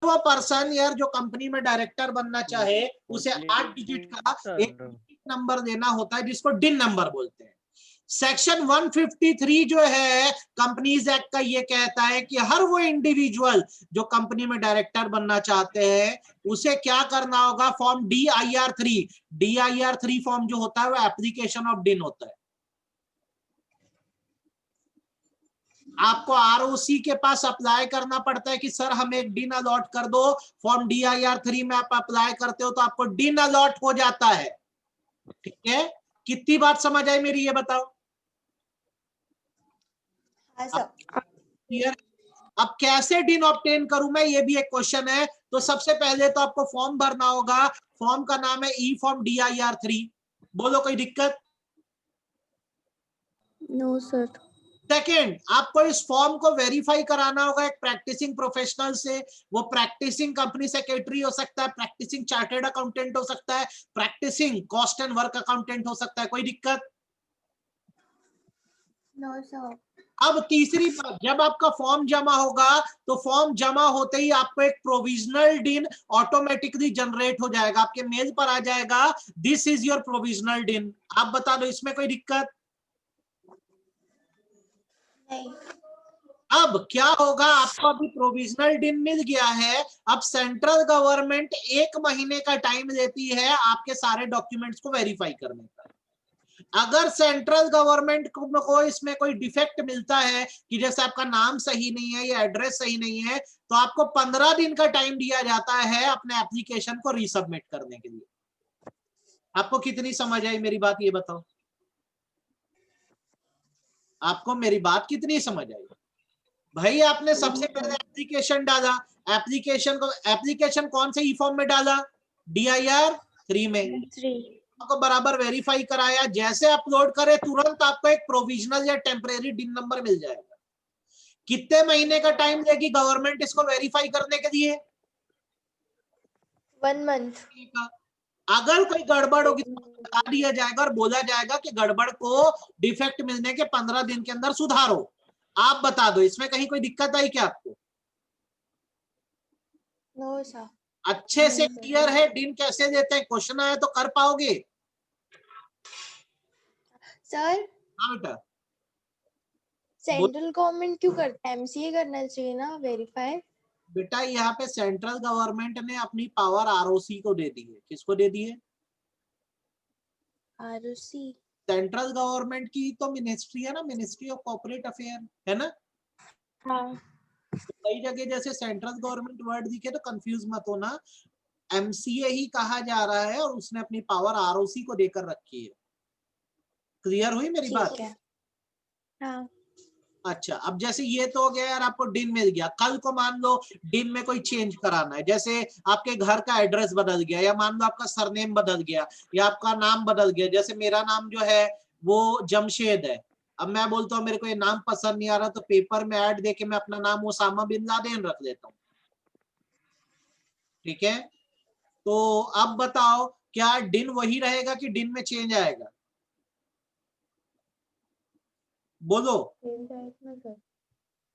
वो पर्सन यार जो कंपनी में डायरेक्टर बनना चाहे उसे 8 डिजिट का एक नंबर देना होता है जिसको डिन नंबर बोलते हैं। सेक्शन 153 जो है कंपनीज एक्ट का ये कहता है कि हर वो इंडिविजुअल जो कंपनी में डायरेक्टर बनना चाहते हैं उसे क्या करना होगा, फॉर्म DIR3 फॉर्म जो होता है वो एप्लीकेशन ऑफ डिन होता है। आपको ROC के पास अप्लाई करना पड़ता है कि सर हमें एक डिन अलॉट कर दो, फॉर्म DIR3 में आप अप्लाई करते हो तो आपको डिन अलॉट हो जाता है। ठीक है, कितनी बात समझ आई मेरी, ये बताओ। अब कैसे डिन ऑब्टेन करूं मैं, ये भी एक क्वेश्चन है। तो सबसे पहले तो आपको फॉर्म भरना होगा, फॉर्म का नाम है ई फॉर्म DIR3। बोलो कोई दिक्कत? No sir. सेकेंड, आपको इस फॉर्म को वेरीफाई कराना होगा एक प्रैक्टिसिंग प्रोफेशनल से। वो प्रैक्टिसिंग कंपनी सेक्रेटरी हो सकता है, प्रैक्टिसिंग चार्टर्ड अकाउंटेंट हो सकता है, practising cost and work accountant हो सकता है। कोई दिक्कत? No sir. अब तीसरी बात, जब आपका फॉर्म जमा होगा तो फॉर्म जमा होते ही आपको एक प्रोविजनल डिन ऑटोमेटिकली जनरेट हो जाएगा, आपके मेल पर आ जाएगा, दिस इज योर प्रोविजनल डिन। आप बता दो इसमें कोई दिक्कत? नहीं। अब क्या होगा, आपको अभी प्रोविजनल डिन मिल गया है। अब सेंट्रल गवर्नमेंट 1 महीने का टाइम देती है आपके सारे डॉक्यूमेंट्स को वेरीफाई करने का। अगर सेंट्रल गवर्नमेंट को इसमें कोई डिफेक्ट मिलता है कि जैसे आपका नाम सही नहीं है या एड्रेस सही नहीं है, तो आपको 15 दिन का टाइम दिया जाता है अपने एप्लीकेशन को रीसबमिट करने के लिए। आपको कितनी समझ आई मेरी बात, ये बताओ। आपको मेरी बात कितनी समझ आई? भाई आपने सबसे पहले एप्लीकेशन डाला, एप्लीकेशन कौन से ई फॉर्म में डाला? DIR3 में। आपको बराबर वेरीफाई कराया, जैसे अपलोड करे तुरंत आपको एक प्रोविजनल या टेम्परेरी डिन नंबर मिल जाएगा। कितने महीने का टाइम देगी गवर्नमेंट इसको वेरीफाई करने के लिए? 1 मंथ। अगर कोई गड़बड़ होगी तो बता दिया जाएगा और बोला जाएगा कि गड़बड़ को डिफेक्ट मिलने के 15 दिन के अंदर सुधारो। आप बता दो इसमें कहीं कोई दिक्कत आई क्या आपको? No sir. अच्छे से क्लियर है डिन कैसे देते हैं? क्वेश्चन आया तो कर पाओगे सर? हाँ बेटा। सेंट्रल गवर्नमेंट क्यों करता है? MCA करना चाहिए ना वेरीफाई। बेटा यहाँ पे सेंट्रल गवर्नमेंट ने अपनी पावर ROC को दे दी है। किसको दे दी है? ROC। सेंट्रल गवर्नमेंट की तो मिनिस्ट्री है ना, मिनिस्ट्री ऑफ कॉर्पोरेट अफेयर है ना। हाँ। तो कई जगह जैसे सेंट्रल गवर्नमेंट वर्ड दिखे तो कंफ्यूज मत होना, MCA ही कहा जा रहा है और उसने अपनी पावर ROC को देकर रखी है। क्लियर हुई मेरी बात? हाँ। अच्छा, अब जैसे ये तो हो गया यार, आपको डिन मिल गया। कल को मान लो डिन में कोई चेंज कराना है, जैसे आपके घर का एड्रेस बदल गया, या मान लो आपका सरनेम बदल गया, या आपका नाम बदल गया। जैसे मेरा नाम जो है वो जमशेद है, अब मैं बोलता हूँ मेरे को ये नाम पसंद नहीं आ रहा, तो पेपर में ऐड देके मैं अपना नाम ओसामा बिन लादेन रख देता हूँ। ठीक है, तो अब बताओ क्या डिन वही रहेगा कि डिन में चेंज आएगा? बोलो।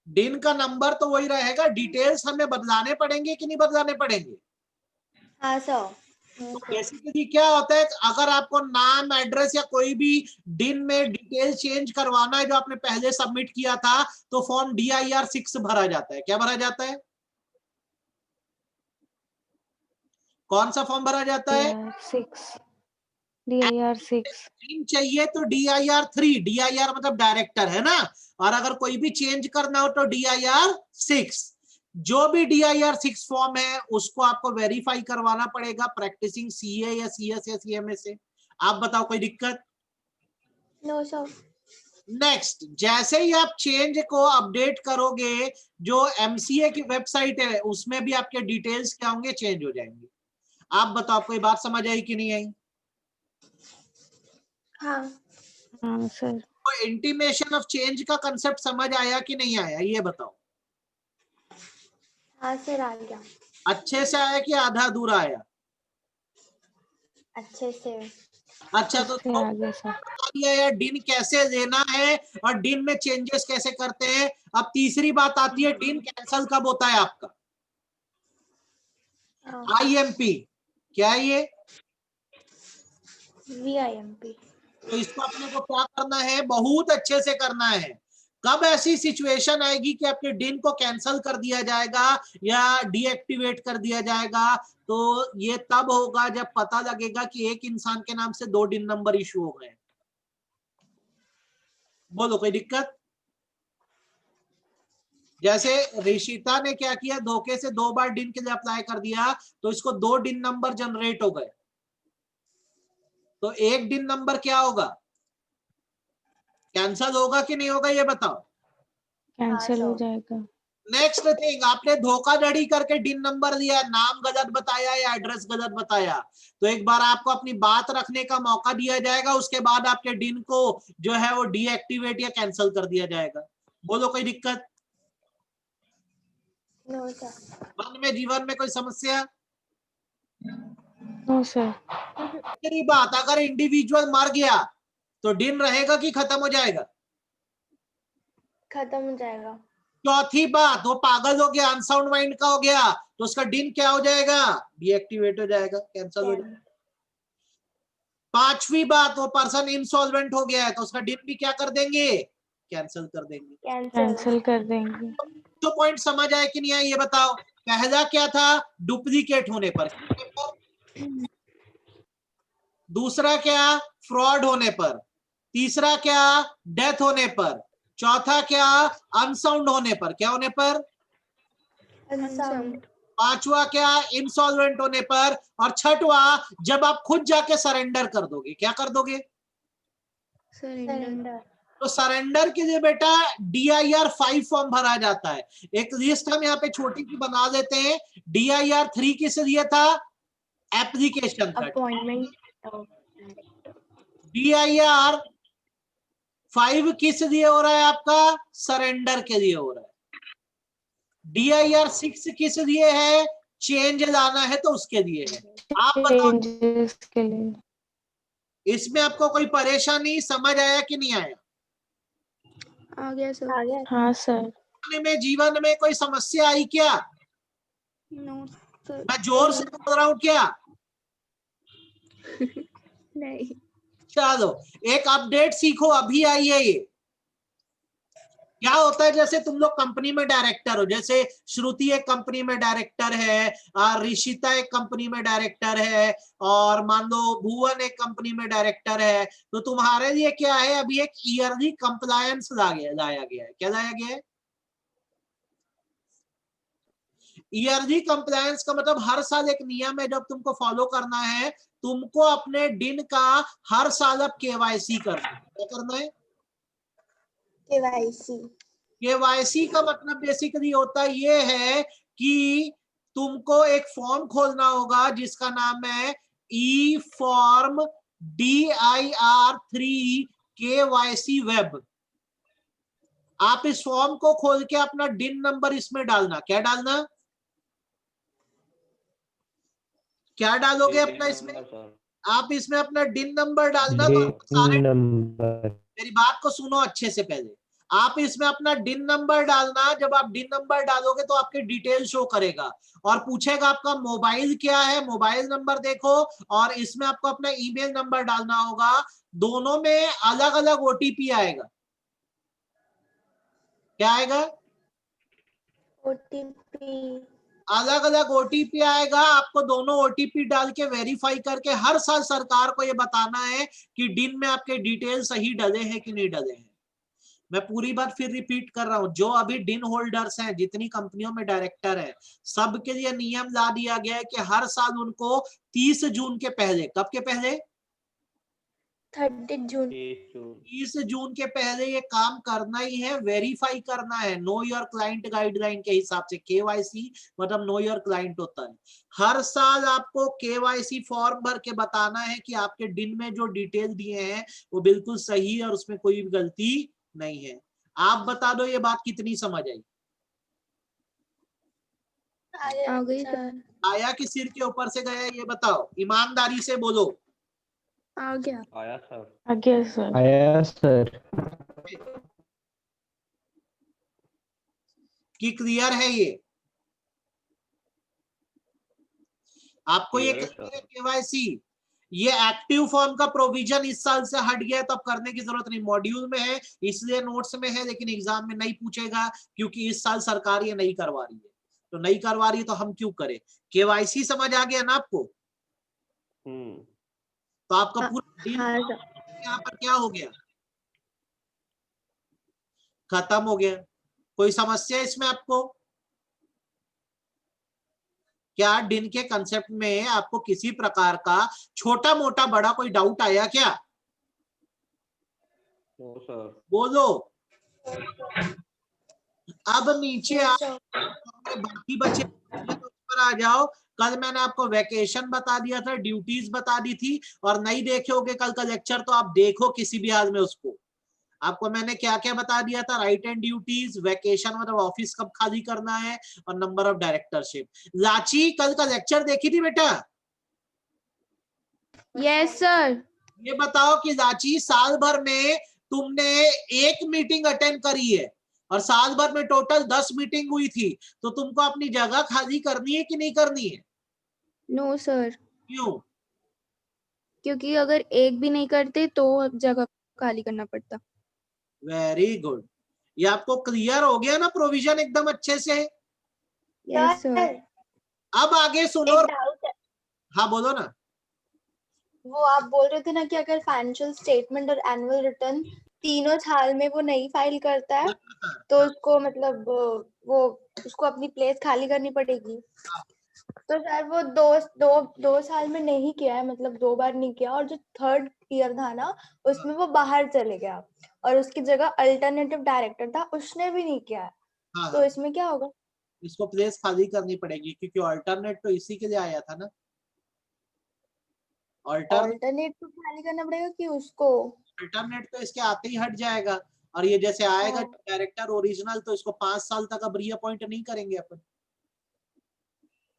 डिन का नंबर तो वही रहेगा, डिटेल्स हमें बदलाने पड़ेंगे कि नहीं बदलाने पड़ेंगे? हाँ सर। तो बेसिकली क्या होता है, अगर आपको नाम एड्रेस या कोई भी डिन में डिटेल चेंज करवाना है जो आपने पहले सबमिट किया था, तो फॉर्म DIR6 भरा जाता है। क्या भरा जाता है? कौन सा फॉर्म भरा जाता है? DIR6। डिन चाहिए तो DIR3, DIR मतलब डायरेक्टर है ना, और अगर कोई भी चेंज करना हो तो DIR6। जो भी DIR6 फॉर्म है उसको आपको वेरीफाई करवाना पड़ेगा प्रैक्टिसिंग CA या CS या CMA से। आप बताओ कोई दिक्कत? No sir. नेक्स्ट, जैसे ही आप चेंज को अपडेट करोगे, जो MCA की वेबसाइट है उसमें भी आपके डिटेल्स क्या होंगे, चेंज हो जाएंगे। आप बताओ कोई बात समझ आई कि नहीं आई? हाँ। हाँ सर। तो इंटीमेशन ऑफ चेंज का कंसेप्ट समझ आया कि नहीं आया, ये बताओ। हाँ सर, आ गया। अच्छे से आया कि आधा अधूरा आया? अच्छे से। अच्छा, तो यार डिन कैसे देना है और डिन में चेंजेस कैसे करते हैं। अब तीसरी बात आती है, डिन कैंसल कब होता है आपका? IMP क्या है ये? VIMP। तो इसको अपने को क्या करना है, बहुत अच्छे से करना है। कब ऐसी सिचुएशन आएगी कि आपके डिन को कैंसिल कर दिया जाएगा या डीएक्टिवेट कर दिया जाएगा, तो ये तब होगा जब पता लगेगा कि एक इंसान के नाम से 2 डिन नंबर इशू हो गए। बोलो कोई दिक्कत? जैसे ऋषिता ने क्या किया, धोखे से 2 बार डिन के लिए अप्लाई कर दिया, तो इसको 2 डिन नंबर जनरेट हो गए, तो एक डिन नंबर क्या होगा, कैंसिल होगा कि नहीं होगा, ये बताओ। कैंसिल हो जाएगा। नेक्स्ट थिंग, आपने धोखाधड़ी करके डिन नंबर दिया, नाम गलत बताया या एड्रेस गलत बताया, तो एक बार आपको अपनी बात रखने का मौका दिया जाएगा, उसके बाद आपके डिन को जो है वो डीएक्टिवेट या कैंसिल कर दिया जाएगा। बोलो कोई दिक्कत? No sir. मन में जीवन में कोई समस्या? No sir. तेरी बात, अगर इंडिविजुअल मर गया तो डिन रहेगा कि खत्म हो जाएगा? खत्म हो जाएगा। चौथी बात, वो पागल हो गया, अनसाउंड माइंड का हो गया, तो उसका डिन क्या हो जाएगा, डीएक्टिवेट हो जाएगा, कैंसिल हो जाएगा। पांचवी बात, वो पर्सन इंसॉल्वेंट हो गया है, तो उसका डिन भी क्या कर देंगे, कैंसिल कर देंगे। कैंसिल कर देंगे। तो पॉइंट समझ आए कि नहीं आए, ये बताओ। पहला क्या था, डुप्लीकेट होने पर। दूसरा क्या, फ्रॉड होने पर। तीसरा क्या, डेथ होने पर। चौथा क्या, अनसाउंड होने पर। क्या होने पर? अनसाउंड। पांचवा क्या, इंसॉल्वेंट होने पर। और छठवा, जब आप खुद जाके सरेंडर कर दोगे। क्या कर दोगे? सरेंडर। तो सरेंडर के लिए बेटा DIR 5 फॉर्म भरा जाता है। एक लिस्ट हम यहाँ पे छोटी सी बना देते हैं। DIR 3 किस लिए था, एप्लीकेशन था। अपॉइंटमेंट। DIR 5 किस लिए हो रहा है आपका, सरेंडर के लिए हो रहा है। DIR 6 किस लिए है, चेंज लाना है तो उसके लिए है। आप बताओ चेंजेस के लिए। इसमें आपको कोई परेशानी, समझ आया कि नहीं आया? आ गया सर। हाँ सर। में जीवन में कोई समस्या आई क्या? No sir. मैं जोर से बोल रहा हूं क्या? नहीं। चलो एक अपडेट सीखो, अभी आई है ये। क्या होता है, जैसे तुम लोग कंपनी में डायरेक्टर हो, जैसे श्रुति एक कंपनी में डायरेक्टर है, ऋषिता एक कंपनी में डायरेक्टर है, और मान लो भुवन एक कंपनी में डायरेक्टर है, तो तुम्हारे लिए क्या है, अभी एक ईयरली कंप्लायंस लाया गया है। क्या लाया गया है? ईयरली कंप्लायंस का मतलब हर साल एक नियम है जब तुमको फॉलो करना है, तुमको अपने डिन का हर साल अब केवाईसी करना है। क्या करना है? केवाईसी का मतलब बेसिकली होता ये है कि तुमको एक फॉर्म खोलना होगा जिसका नाम है ई फॉर्म DIR 3 KYC वेब। आप इस फॉर्म को खोल के अपना डिन नंबर इसमें डालना। क्या डालना, क्या डालोगे अपना इसमें, आप इसमें अपना डिन नंबर डालना। तो सारे नंबर, मेरी बात को सुनो अच्छे से, पहले आप इसमें अपना डिन नंबर डालना। जब आप डिन नंबर डालोगे तो आपके डिटेल शो करेगा और पूछेगा आपका मोबाइल क्या है, मोबाइल नंबर देखो, और इसमें आपको अपना ईमेल नंबर डालना होगा। दोनों में अलग अलग OTP आएगा। क्या आएगा? OTP। अलग अलग OTP आएगा। आपको दोनों OTP डाल के वेरीफाई करके हर साल सरकार को ये बताना है कि डिन में आपके डिटेल सही डले हैं कि नहीं डले हैं। मैं पूरी बात फिर रिपीट कर रहा हूं, जो अभी डिन होल्डर्स हैं, जितनी कंपनियों में डायरेक्टर है, सबके लिए नियम ला दिया गया है कि हर साल उनको 30 जून के पहले, कब के पहले, 30 जून। 30 जून के पहले ये काम करना ही है, वेरीफाई करना है। नो योर क्लाइंट गाइडलाइन के हिसाब से KYC मतलब नो योर क्लाइंट होता है। हर साल आपको KYC फॉर्म भर के बताना है कि आपके डिन में जो डिटेल दिए हैं वो बिल्कुल सही है और उसमें कोई भी गलती नहीं है। आप बता दो ये बात कितनी समझ आई? आ गई सर। आया कि सिर के ऊपर से गया, ये बताओ, ईमानदारी से बोलो। आ गया। आया सर। आ गया सर। आया सर। कि क्लियर है ये? आपको ये करनी है केवाईसी। ये एक्टिव फॉर्म का प्रोविजन इस साल से हट गया तो अब करने की जरूरत नहीं, मॉड्यूल में है इसलिए नोट्स में है, लेकिन एग्जाम में नहीं पूछेगा क्योंकि इस साल सरकार ये नहीं करवा रही है। तो नहीं करवा रही तो हम क्यों करें। केवाईसी समझ आ गया ना आपको। तो आपका पूरा डील यहाँ पर क्या हो गया, खत्म हो गया। कोई समस्या इसमें आपको? क्या डिन के कंसेप्ट में आपको किसी प्रकार का छोटा मोटा बड़ा कोई डाउट आया क्या? बोलो। अब नीचे बाकी बचे पर आ जाओ। कल मैंने आपको वैकेशन बता दिया था, ड्यूटीज बता दी थी, और नहीं देखे होगे कल का लेक्चर तो आप देखो किसी भी हाल में उसको। आपको मैंने क्या क्या बता दिया था, राइट एंड ड्यूटीज, वैकेशन मतलब ऑफिस कब खाली करना है, और नंबर ऑफ डायरेक्टरशिप। लाची कल का लेक्चर देखी थी बेटा? Yes sir. ये बताओ कि लाची साल भर में तुमने एक मीटिंग अटेंड करी है और साल भर में टोटल 10 मीटिंग हुई थी, तो तुमको अपनी जगह खाली करनी है कि नहीं करनी है? No sir. क्यों? क्योंकि अगर एक भी नहीं करते तो जगह खाली करना पड़ता। Very good. ये आपको क्लियर हो गया ना प्रोविजन एकदम अच्छे से? Yes sir. अब आगे सुनो। हाँ बोलो ना। वो आप बोल रहे थे ना कि अगर फाइनेंशियल स्टेटमेंट और एनुअल रिटर्न तीनों साल में वो नहीं फाइल करता है तो उसको मतलब वो उसको अपनी प्लेस खाली करनी पड़ेगी। तो सर वो दो साल में नहीं किया है, मतलब 2 बार नहीं किया, और जो थर्ड ईयर था ना उसमें वो बाहर चले गया और उसकी जगह अल्टरनेटिव डायरेक्टर था, उसने भी नहीं किया है। तो इसमें क्या होगा? इसको प्लेस खाली करनी पड़ेगी क्योंकि अल्टरनेट तो इसी के लिए आया था ना। अल्टरनेट तो खाली करना पड़ेगा कि उसको? अल्टरनेट तो इसके आते ही हट जाएगा, और ये जैसे आएगा डायरेक्टर ओरिजिनल तो इसको 5 साल तक अब रीअपॉइंट नहीं करेंगे अपन।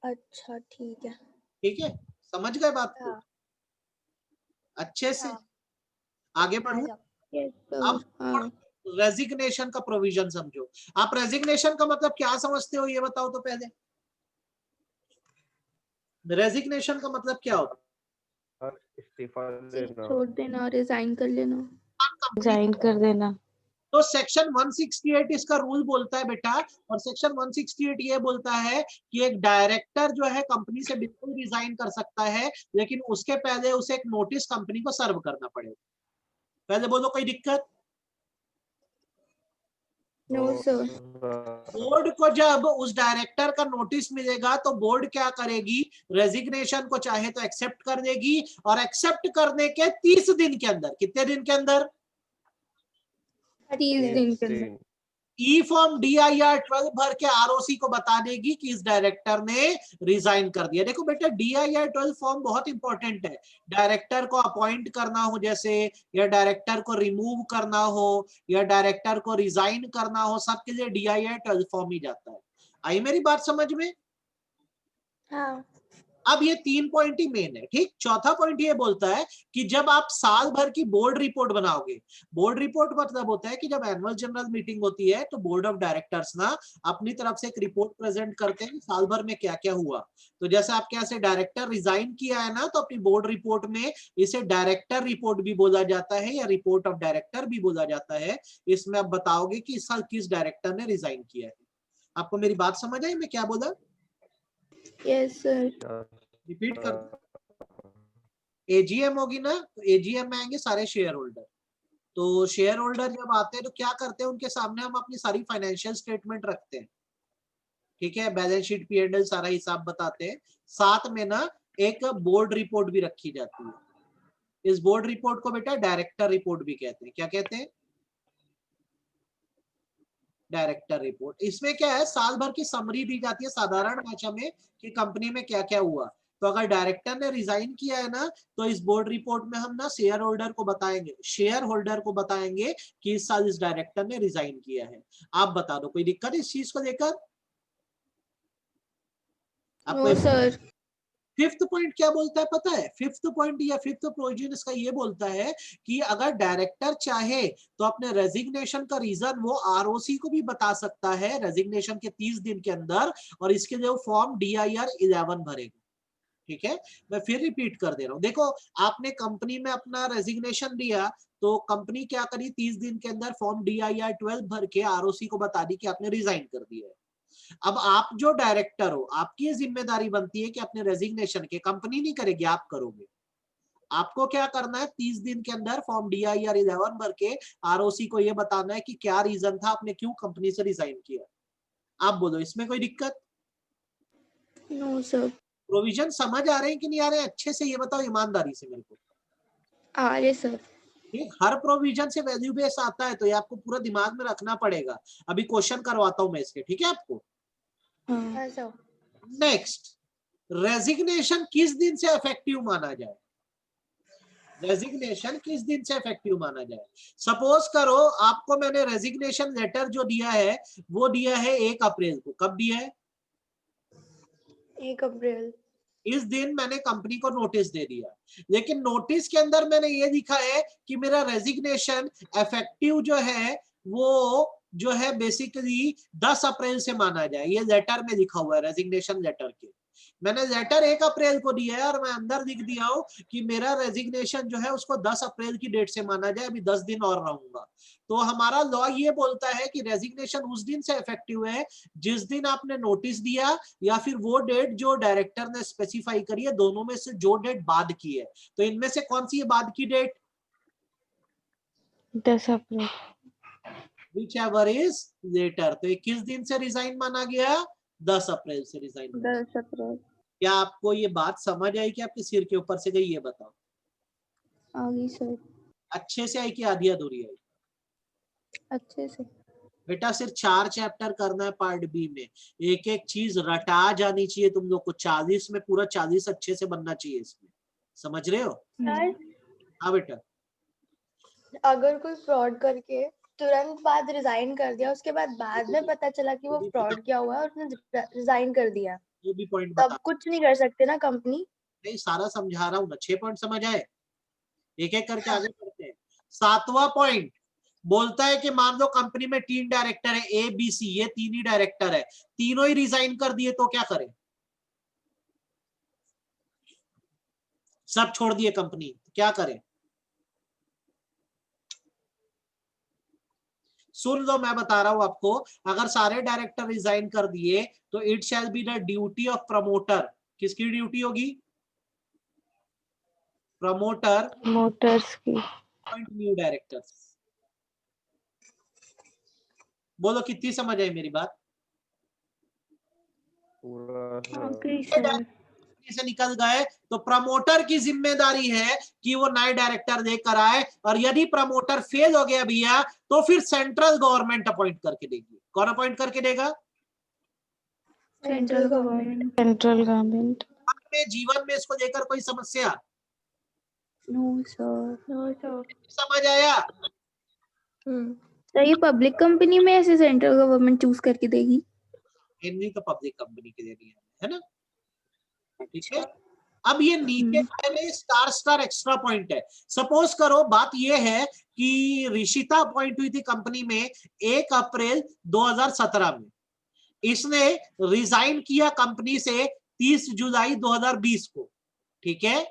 अच्छा ठीक है। ठीक है, समझ गए बात को? अच्छे से आगे बढ़ू। अब रेजिग्नेशन का प्रोविजन समझो। आप रेजिग्नेशन का मतलब क्या समझते हो ये बताओ तो पहले। रेजिग्नेशन का मतलब क्या होता है? इस्तीफा देना, छोड़ देना, रिजाइन कर लेना। ज्वाइन कर देना। तो सेक्शन 168 इसका रूल बोलता है बेटा, और सेक्शन 168 ये बोलता है कि एक डायरेक्टर जो है कंपनी से बिल्कुल रिजाइन कर सकता है, लेकिन उसके पहले उसे एक नोटिस कंपनी को सर्व करना पड़ेगा। पहले बोलो कोई दिक्कत? No sir. बोर्ड को जब उस डायरेक्टर का नोटिस मिलेगा तो बोर्ड क्या करेगी, रेजिग्नेशन को चाहे तो एक्सेप्ट कर देगी, और एक्सेप्ट करने के 30 दिन के अंदर, कितने दिन के अंदर? 30 दिन के अंदर ई फॉर्म DIR 12 भर के ROC को बता देगी कि इस डायरेक्टर ने रिजाइन कर दिया। देखो बेटा DIR 12 फॉर्म बहुत इंपॉर्टेंट है। डायरेक्टर को अपॉइंट करना हो जैसे, या डायरेक्टर को रिमूव करना हो, या डायरेक्टर को रिजाइन करना हो, सबके लिए DIR 12 फॉर्म ही जाता है। आई मेरी बात समझ में? हाँ। अब ये 3 पॉइंट ही मेन है। ठीक, चौथा पॉइंट ये बोलता है कि जब आप साल भर की बोर्ड रिपोर्ट बनाओगे, बोर्ड रिपोर्ट मतलब होता है कि जब एनुअल जनरल मीटिंग होती है तो बोर्ड ऑफ डायरेक्टर्स ना अपनी तरफ से एक रिपोर्ट प्रेजेंट करते हैं साल भर में क्या क्या हुआ। तो जैसे आपके यहाँ से डायरेक्टर रिजाइन किया है ना, तो अपनी बोर्ड रिपोर्ट में इसे डायरेक्टर रिपोर्ट भी बोला जाता है या रिपोर्ट ऑफ डायरेक्टर भी बोला जाता है। इसमें आप बताओगे कि इस साल किस डायरेक्टर ने रिजाइन किया है। आपको मेरी बात समझ आई मैं क्या बोला? Yes sir. रिपीट कर। AGM होगी ना, तो AGM में आएंगे सारे शेयर होल्डर। तो शेयर होल्डर जब आते हैं तो क्या करते हैं, उनके सामने हम अपनी सारी फाइनेंशियल स्टेटमेंट रखते हैं। ठीक है, बैलेंस शीट P&L सारा हिसाब बताते हैं। साथ में ना एक बोर्ड रिपोर्ट भी रखी जाती है। इस बोर्ड रिपोर्ट को बेटा डायरेक्टर रिपोर्ट भी कहते हैं। क्या कहते हैं? Director report. इसमें क्या है, साल भर की समरी दी जाती है साधारण भाषा में कि कंपनी में क्या क्या हुआ। तो अगर डायरेक्टर ने रिजाइन किया है ना, तो इस बोर्ड रिपोर्ट में हम ना शेयर होल्डर को बताएंगे, कि इस साल इस डायरेक्टर ने रिजाइन किया है। आप बता दो कोई दिक्कत इस चीज को लेकर? No sir. फिफ्थ पॉइंट क्या बोलता है पता है? फिफ्थ पॉइंट या फिफ्थ प्रोविजन इसका ये बोलता है कि अगर डायरेक्टर चाहे तो अपने रेजिग्नेशन का रीजन वो ROC को भी बता सकता है रेजिग्नेशन के 30 दिन के अंदर, और इसके लिए वो फॉर्म DIR 11 भरेगा। ठीक है, मैं फिर रिपीट कर दे रहा हूँ। देखो, आपने कंपनी में अपना रेजिग्नेशन दिया, तो कंपनी क्या करी, 30 दिन के अंदर फॉर्म DIR-12 भर के ROC को बता दी कि आपने रिजाइन कर दिया है। अब आप जो डायरेक्टर हो, आपकी ये जिम्मेदारी बनती है कि अपने रेजिग्नेशन के, कंपनी नहीं करेगी, आप करोगे। आपको क्या करना है, 30 दिन के अंदर फॉर्म DIR-11 भर के ROC को ये बताना है कि क्या रीजन था, आपने क्यों कंपनी से रिजाइन किया। आप बोलो, इसमें कोई दिक्कत? No sir. प्रोविजन समझ आ रहे हैं कि नहीं आ रहे हैं? अच्छे से ये बताओ ईमानदारी से मेरे को। आ रहे सर। ठीक, हर प्रोविजन से वैल्यू बेस आता है, तो ये आपको पूरा दिमाग में रखना पड़ेगा। अभी क्वेश्चन करवाता हूं मैं इसके, ठीक है आपको। हाँ सर। नेक्स्ट, रेजिग्नेशन किस दिन से इफेक्टिव माना जाए? रेजिग्नेशन किस दिन से इफेक्टिव माना जाए? सपोज करो आपको मैंने रेजिग्नेशन लेटर जो दिया है वो दिया है 1 अप्रैल को। कब दिया है? 1 अप्रैल। इस दिन मैंने कंपनी को नोटिस दे दिया, लेकिन नोटिस के अंदर मैंने ये लिखा है कि मेरा रेजिग्नेशन इफेक्टिव जो है वो जो है बेसिकली 10 अप्रैल से माना जाए। ये लेटर में लिखा हुआ है, रेजिग्नेशन लेटर के। मैंने लेटर 1 अप्रैल को दिया है और मैं अंदर लिख दिया हूं कि मेरा रेजिग्नेशन जो है उसको 10 अप्रैल की डेट से माना जाए, अभी 10 दिन और रहूंगा। तो हमारा लॉ ये बोलता है कि रेजिग्नेशन उस दिन से इफेक्टिव है जिस दिन आपने नोटिस दिया, या फिर वो डेट जो डायरेक्टर ने स्पेसिफाई करी है, दोनों में से जो डेट बाद की है। तो इनमें से कौन सी है बाद की date? 10 April. Whichever is later. तो ये किस दिन से रिजाइन माना गया? 10 अप्रैल से रिजाइन। 10 अप्रैल। क्या आपको ये बात समझ आई कि आपके सिर के ऊपर से गई? ये बताओ। आ गई सर। अच्छे से आई कि आधी अधूरी आई? अच्छे से। बेटा सिर्फ 4 चैप्टर करना है पार्ट बी में, एक एक चीज रटा जानी चाहिए तुम लोग को। 40 में पूरा 40 अच्छे से बनना चाहिए इसमें, समझ रहे हो? हाँ बेटा। अगर कोई फ्रॉड करके तुरंत बाद रिजाइन कर दिया, उसके बाद में पता चला कि वो फ्रॉड किया हुआ है और उसने रिजाइन कर दिया, वो भी पॉइंट तब बता। कुछ नहीं कर सकते ना कंपनी? नहीं, सारा समझा रहा हूँ ना, 6 पॉइंट समझ आए? एक एक करके आगे बढ़ते हैं। 7वां पॉइंट बोलता है कि मान लो कंपनी में 3 डायरेक्टर है, ABC, ये 3 ही डायरेक्टर है, तीनों ही रिजाइन कर दिए, तो क्या करें? सब छोड़ दिए कंपनी, क्या करें? सुन लो, मैं बता रहा हूं आपको। अगर सारे डायरेक्टर रिजाइन कर दिए तो it shall be the duty of promoter. किसकी ड्यूटी होगी? प्रमोटर मोटर्स की। New directors. बोलो कितनी समझ आई मेरी बात? से निकल गए तो प्रमोटर की जिम्मेदारी है कि वो नए डायरेक्टर लेकर आए, और यदि प्रमोटर फेल हो गया भैया तो फिर सेंट्रल गवर्नमेंट अपॉइंट करके देगी। कौन अपॉइंट करके देगा? Central government. Central government. में जीवन में इसको लेकर कोई समस्या? No sir. No sir. समझ आया? तो ये पब्लिक कंपनी में ऐसे सेंट्रल गवर्नमेंट चूज करके देगी? इनकी तो पब्लिक कंपनी के लिए दिया है ना, ठीक है। अब ये नीचे स्टार स्टार एक्स्ट्रा पॉइंट है। सपोज करो बात ये है कि ऋषिता अपॉइंट हुई थी कंपनी में 1 अप्रैल 2017 में, इसने रिजाइन किया कंपनी से 30 जुलाई 2020 को, ठीक है।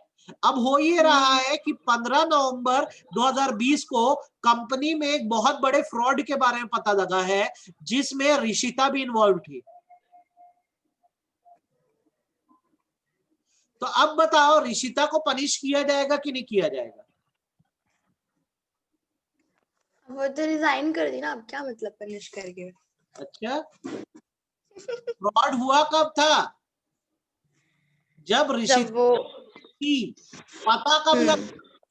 अब हो ये रहा है कि 15 नवंबर 2020 को कंपनी में एक बहुत बड़े फ्रॉड के बारे में पता लगा है जिसमें ऋषिता भी इन्वॉल्व थी। तो अब बताओ ऋषिता को पनिश किया जाएगा कि नहीं किया जाएगा? वो तो रिजाइन कर दी ना, अब क्या मतलब पनिश करके? अच्छा, फ्रॉड हुआ कब था? जब ऋषिता की पता कब लगा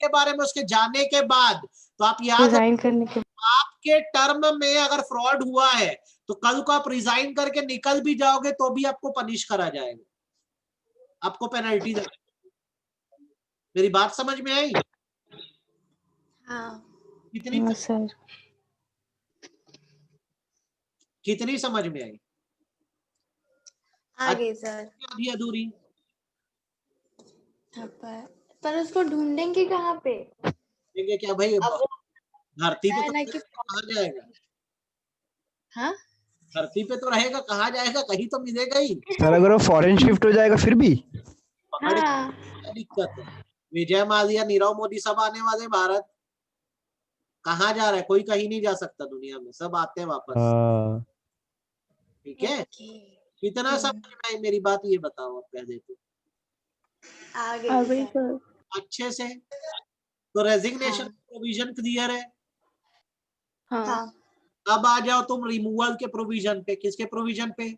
के बारे में, उसके जाने के बाद। तो आप याद रिजाइन करने के आपके टर्म में अगर फ्रॉड हुआ है तो कल को आप रिजाइन करके निकल भी जाओगे तो भी आपको पनिश करा जाएगा, आपको पेनल्टी देगा। मेरी बात समझ में आई? हाँ। कितनी सर। कितनी समझ में आई? आगे सर। आधी अधूरी? पर उसको ढूंढेंगे कहाँ पे? देंगे क्या भाई? धरती पे तो कि कहाँ जाएगा? हाँ, धरती पे तो रहेगा, कहाँ जाएगा? कहीं तो मिलेगा ही। सर अगर वो फॉरेन शिफ्ट हो जाएगा फिर भी? अरे हाँ क्या दिक्कत है? विजय माल्या, नीरव मोदी सब आने वाले भारत। कहाँ जा रहा है? कोई कहीं नहीं जा सकता दुनिया में, सब आते हैं वापस। हाँ ठीक है, ओके कितना समझ में आई मेरी बात, ये बताओ आप पहले तो आ आ गई गई सर। सर। अच्छे से। तो रेजिग्नेशन हाँ प्रोविजन क्लियर है। हाँ हाँ अब आ जाओ तुम रिमूवल के प्रोविजन पे। किसके प्रोविजन पे?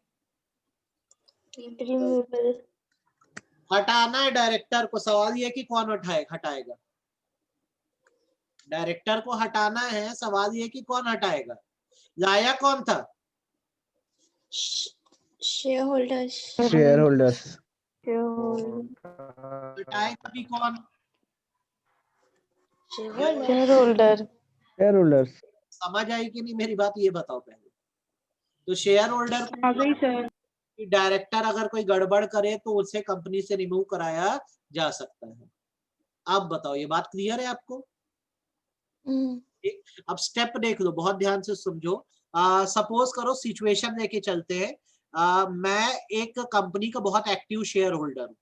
रिमूवल। हटाना है डायरेक्टर को। सवाल ये कि कौन हटाएगा। डायरेक्टर को हटाना है, सवाल ये कि कौन हटाएगा। लाया कौन था? Share holders. Share holders. हटाएगा भी कौन? Share holder. Share holders. समझ आई कि नहीं मेरी बात, ये बताओ पहले। तो शेयर होल्डर आ गई सर। डायरेक्टर अगर कोई गड़बड़ करे तो उसे कंपनी से रिमूव कराया जा सकता है। अब बताओ, ये बात क्लियर है आपको? अब स्टेप देख लो, बहुत ध्यान से समझो। सपोज करो, सिचुएशन लेके चलते हैं। मैं एक कंपनी का बहुत एक्टिव शेयर होल्डर हूँ,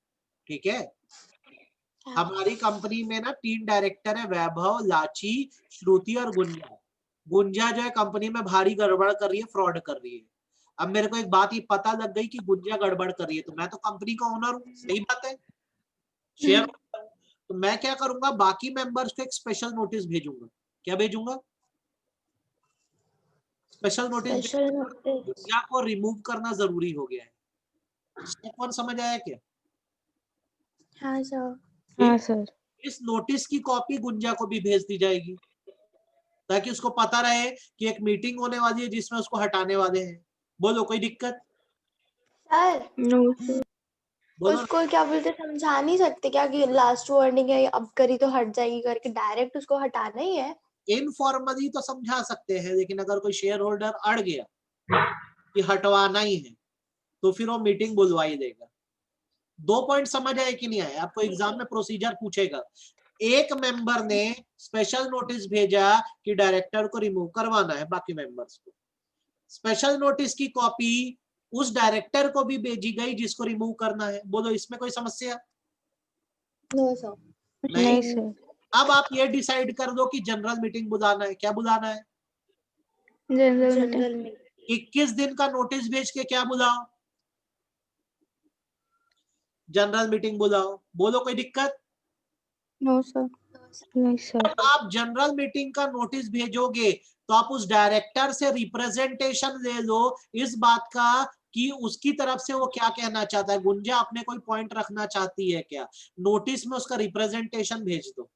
ठीक है। हमारी कंपनी में ना 3 डायरेक्टर है, वैभव, लाची, श्रुति और गुंजा। गुंजा जो है कंपनी में भारी गड़बड़ कर रही है, फ्रॉड कर रही है। अब मेरे को एक बात ये पता लग गई कि गुंजा गड़बड़ कर रही है, तो मैं तो कंपनी का ओनर हूँ, सही बात है, शेयर होल्डर हूँ। तो मैं क्या करूंगा, बाकी मेंबर्स को एक स्पेशल नोटिस भेजूंगा। क्या भेजूंगा? Special notice. गुंजा को रिमूव करना जरूरी हो गया है। स्टेप 1 समझ आया क्या? हाँ सर। हाँ सर। इस नोटिस की कॉपी गुंजा को भी भेज दी जाएगी, ताकि उसको पता रहे कि एक मीटिंग होने वाली है जिसमें उसको हटाने वाले हैं। बोलो, कोई दिक्कत? Sir no sir. बोलो। उसको क्या बोलते, समझा नहीं सकते क्या कि लास्ट वार्निंग है, अब करी तो हट जाएगी करके, डायरेक्ट उसको हटाना ही है। इनफॉर्मली तो समझा सकते हैं, लेकिन अगर कोई शेयर होल्डर अड़ गया कि हटवाना ही है, तो फिर वो मीटिंग बुलवाई देगा। 2 पॉइंट समझ आए कि नहीं आए? आपको एग्जाम में प्रोसीजर पूछेगा। एक मेंबर ने स्पेशल नोटिस भेजा कि डायरेक्टर को रिमूव करवाना है, बाकी मेंबर्स को। स्पेशल नोटिस की कॉपी उस डायरेक्टर को भी भेजी गई जिसको रिमूव करना है। बोलो, इसमें कोई समस्या? No sir. नहीं सर। अब आप ये डिसाइड कर दो कि जनरल मीटिंग बुलाना है। क्या बुलाना है? General meeting. जनरल में 21 दिन का नोटिस भेज के क्या बुलाओ? जनरल मीटिंग बुलाओ। बोलो, कोई दिक्कत? No sir. नहीं सर। आप जनरल मीटिंग का नोटिस भेजोगे तो आप उस डायरेक्टर से रिप्रेजेंटेशन ले लो इस बात का कि उसकी तरफ से वो क्या कहना चाहता है। गुंजा अपने कोई पॉइंट रखना चाहती है क्या? नोटिस में उसका रिप्रेजेंटेशन भेज दो।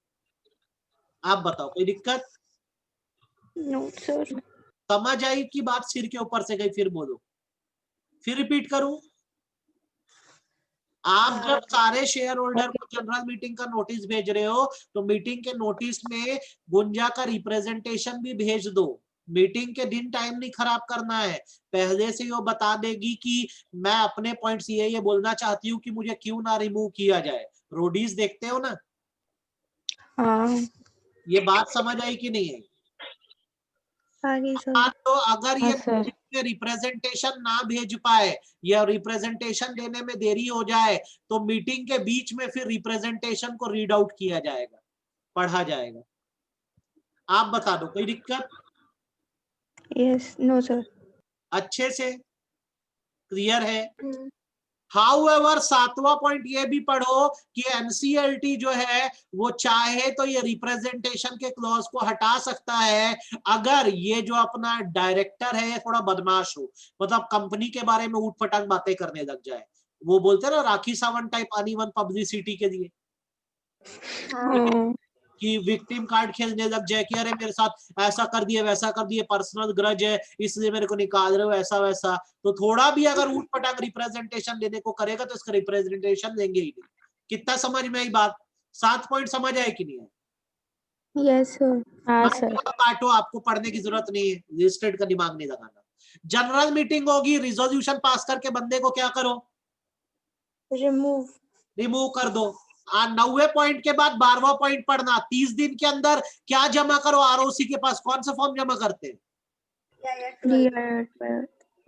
आप बताओ, कोई दिक्कत? No sir. समझ आई कि बात सिर के ऊपर से गई? फिर बोलो, फिर रिपीट करूं। आप जब सारे शेयर होल्डर को जनरल मीटिंग का नोटिस भेज रहे हो, तो मीटिंग के नोटिस में गुंजा का रिप्रेजेंटेशन भी भेज दो। मीटिंग के दिन टाइम नहीं खराब करना है, पहले से वो बता देगी कि मैं अपने पॉइंट्स ये बोलना चाहती हूँ कि मुझे क्यों ना रिमूव किया जाए। रोडीज देखते हो ना? हाँ। ये बात समझ आई कि नहीं है? आगे सर। तो अगर हाँ ये सर। रिप्रेजेंटेशन ना भेज पाए या रिप्रेजेंटेशन देने में देरी हो जाए, तो मीटिंग के बीच में फिर रिप्रेजेंटेशन को रीड आउट किया जाएगा, पढ़ा जाएगा। आप बता दो, कोई दिक्कत? यस। No sir. अच्छे से क्लियर है? हाउएवर 7वां पॉइंट ये भी पढ़ो कि एनसीएलटी जो है वो चाहे तो ये रिप्रेजेंटेशन के क्लॉज को हटा सकता है अगर ये जो अपना डायरेक्टर है थोड़ा बदमाश हो, मतलब कंपनी के बारे में ऊटपटांग बातें करने लग जाए। वो बोलते हैं ना, Rakhi Sawant type uneven publicity के लिए, हाँ। कि विक्टिम कार्ड खेलने लग जाए कि अरे मेरे साथ ऐसा कर दिए वैसा कर दिए, पर्सनल ग्रज है इसलिए मेरे को निकाल रहे हो, ऐसा वैसा। तो थोड़ा भी अगर ऊट पटांग रिप्रेजेंटेशन देने को करेगा तो इसका रिप्रेजेंटेशन देंगे ही नहीं। कितना समझ में आई बात? 7 पॉइंट समझ आए कि नहीं है? Yes sir. हाँ सर। काटो, आपको पढ़ने की जरूरत नहीं है, रजिस्टर्ड का दिमाग नहीं लगाना। जनरल मीटिंग होगी, रिजोल्यूशन पास करके बंदे को क्या करो? रिमूव कर दो। 90 पॉइंट के बाद 12वां पॉइंट पढ़ना। 30 दिन के अंदर क्या जमा करो आरओसी के पास? कौन सा फॉर्म जमा करते हैं?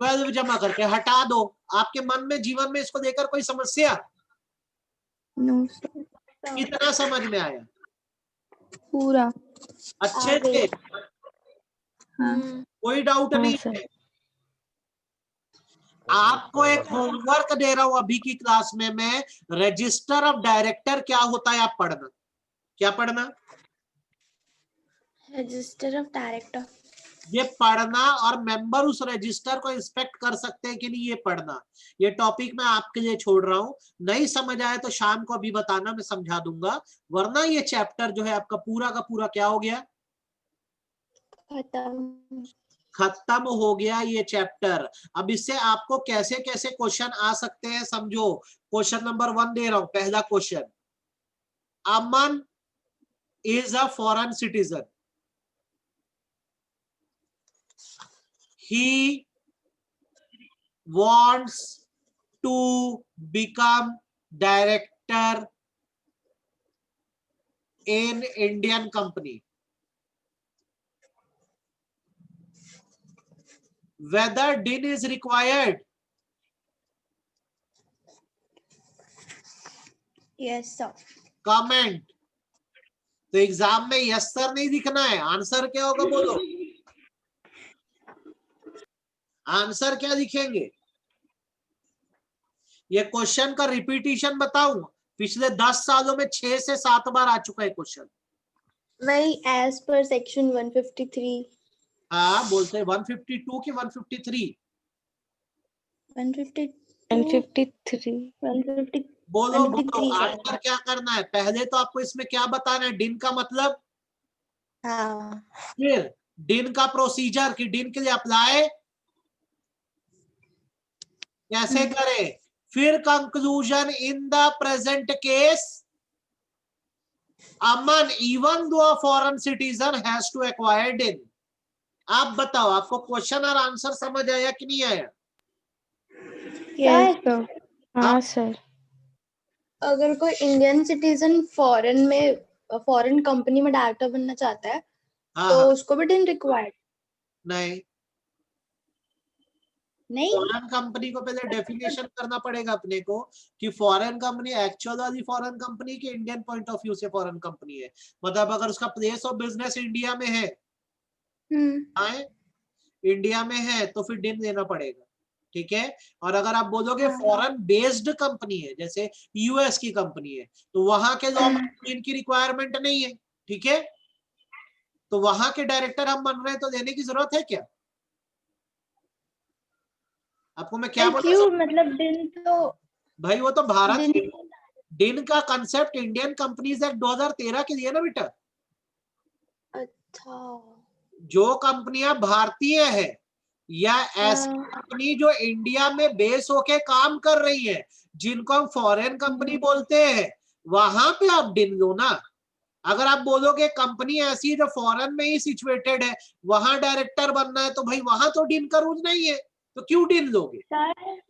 12 जमा करके हटा दो। आपके मन में जीवन में इसको लेकर कोई समस्या? नो सर, कितना समझ में आया? पूरा। अच्छे आ गई। से? हाँ कोई डाउट हाँ नहीं सर। है? आपको एक होमवर्क दे रहा हूं अभी की क्लास में मैं, रजिस्टर ऑफ डायरेक्टर क्या होता है आप पढ़ना। क्या पढ़ना? Register of director. ये पढ़ना, और मेंबर उस रजिस्टर को इंस्पेक्ट कर सकते हैं कि नहीं, ये पढ़ना। ये टॉपिक मैं आपके लिए छोड़ रहा हूं, नहीं समझ आए तो शाम को अभी बताना, मैं समझा दूंगा। वरना ये चैप्टर जो है आपका पूरा का पूरा क्या हो गया? खत्म। खत्म हो गया ये चैप्टर। अब इससे आपको कैसे कैसे क्वेश्चन आ सकते हैं समझो। क्वेश्चन नंबर 1 दे रहा हूं, पहला question. Aman is a foreign citizen. He wants to become director in Indian company. Whether DIN is required? Yes sir. Comment. तो एग्जाम में यस सर नहीं दिखना है, आंसर क्या होगा बोलो। आंसर क्या लिखेंगे? ये क्वेश्चन का रिपीटिशन बताऊं, पिछले 10 सालों में 6 से 7 बार आ चुका है क्वेश्चन। वही एज पर सेक्शन 153। हाँ बोलते हैं 152 की 153? 152 153। 150 बोलो बोलो 153 शायद। आंसर क्या करना है। पहले तो आपको इसमें क्या बताना है, डिन का मतलब, हाँ। फिर डिन का प्रोसीजर कि डिन के लिए अप्लाई कैसे करें, फिर conclusion in the present case Aman even though foreign citizen has to acquire डिन। आप बताओ, आपको क्वेश्चन और आंसर समझ आया कि नहीं आया? Yes sir. हाँ सर। अगर कोई इंडियन सिटीजन फॉरेन में फॉरेन कंपनी में डायरेक्टर बनना चाहता है हाँ तो हाँ। उसको भी डिन रिक्वायर्ड नहीं, नहीं। फॉरेन कंपनी को पहले डेफिनेशन करना पड़ेगा अपने को कि फॉरेन कंपनी एक्चुअल वाली फॉरेन कंपनी की इंडियन पॉइंट ऑफ व्यू से फॉरेन कंपनी है। मतलब अगर उसका प्लेस ऑफ बिजनेस इंडिया में है, इंडिया में है तो फिर डिन देना पड़ेगा, ठीक है। और अगर आप बोलोगे हाँ। फॉरेन बेस्ड कंपनी है, जैसे यूएस की कंपनी है, तो वहां के लॉ में डिन की रिक्वायरमेंट नहीं है, ठीक है। तो वहां के डायरेक्टर हम बन रहे हैं तो देने की जरूरत है क्या? आपको मैं क्या बोला? क्यों मतलब डिन तो भाई वो तो भारत डिन। डिन का कंसेप्ट इंडियन कंपनीज एक्ट 2013 के लिए ना बेटा। अच्छा। जो कंपनियां भारतीय है या ऐसी कंपनी जो इंडिया में बेस होके काम कर रही है, जिनको हम फॉरेन कंपनी बोलते हैं, वहां पे आप डिन लो ना। अगर आप बोलोगे कंपनी ऐसी है जो फॉरेन में ही सिचुएटेड है, वहां डायरेक्टर बनना है, तो भाई वहां तो डिन का रूल नहीं है, तो क्यों डिन लोगे? सर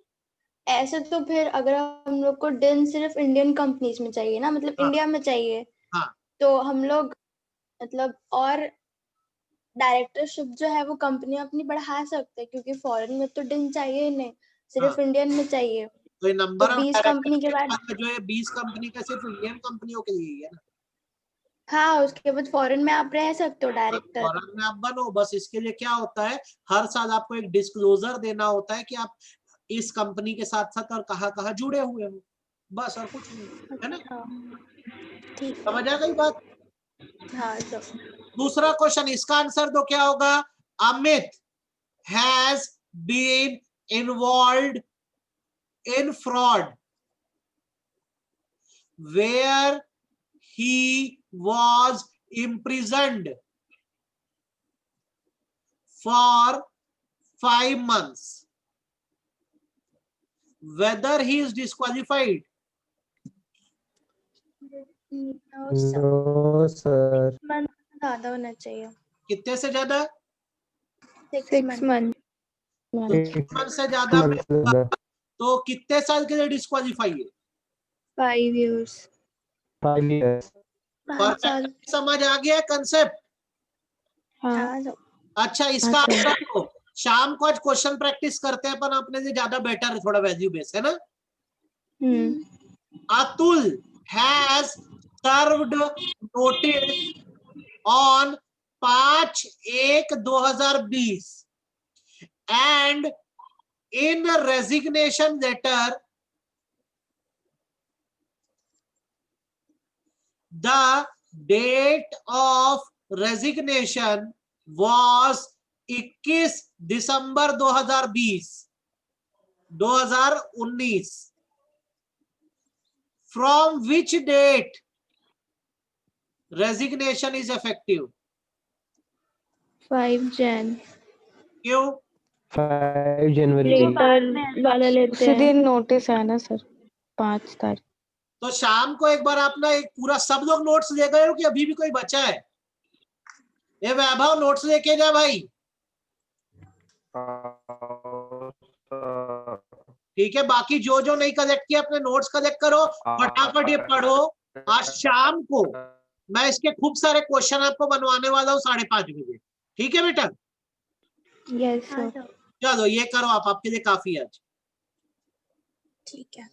ऐसे तो फिर अगर हम लोग को डिन सिर्फ इंडियन कंपनीज में चाहिए ना, मतलब हाँ, इंडिया में चाहिए, हाँ। तो हम लोग मतलब और डायरेक्टरशिप जो है वो कंपनी अपनी बढ़ा सकते हैं, क्योंकि फॉरेन में तो डिन चाहिए ही नहीं, सिर्फ हाँ। इंडियन में चाहिए। तो ये तो नंबर ऑफ 20 कंपनी के बाद डायरेक्टर जो है 20 कंपनी का सिर्फ इंडियन कंपनियों के लिए ही है ना। हाँ, उसके बाद फॉरेन में आप रह सकते हो डायरेक्टर। फॉरेन में आप बनो, बस इसके लिए क्या होता है, हर साल आपको एक डिस्क्लोजर देना होता है कि आप इस कंपनी के साथ साथ और कहाँ कहाँ जुड़े हुए हो, बस और कुछ नहीं, है ना। अच्छा, ठीक समझ आ गई बात? है। हाँ तो दूसरा क्वेश्चन, इसका आंसर दो, क्या होगा? Amit has been involved in fraud where he was imprisoned for 5 months. Whether he is disqualified? No, sir. Month ज्यादा होना चाहिए। कितने से ज्यादा? 6 6 months। तो 6 मंथ से ज्यादा में होगा, तो कितने साल के लिए डिस्क्वालीफाई है? 5 years। 5 years. 5 साल। परफेक्ट समझ आ गया कंसेप्ट? हाँ हाँ तो अच्छा, इसका हाँ, सर। आंसर दो। शाम को आज क्वेश्चन प्रैक्टिस करते हैं अपन, अपने से ज्यादा बेटर है, थोड़ा वैल्यू बेस है ना। हम्म। Atul has served notice on 5/1/2020 and in resignation letter the date of resignation was 21 December 2019 from which date resignation is effective? 5 Jan. क्यों? 5 जनवरी लेटर वाला लेते उसी हैं। दिन नोटिस है ना सर, 5 तारीख। तो शाम को एक बार अपना एक पूरा सब लोग नोट्स ले गए हो कि अभी भी कोई बचा है? ये वैभव नोट्स लेके जा भाई। ठीक है, बाकी जो जो नहीं कलेक्ट किया अपने नोट्स कलेक्ट करो, फटाफट ये पढ़ो। आज शाम को मैं इसके खूब सारे क्वेश्चन आपको बनवाने वाला हूँ 5:30 बजे। ठीक है बेटा? Yes sir. चलो ये करो आप, आपके लिए काफी है आज। ठीक है।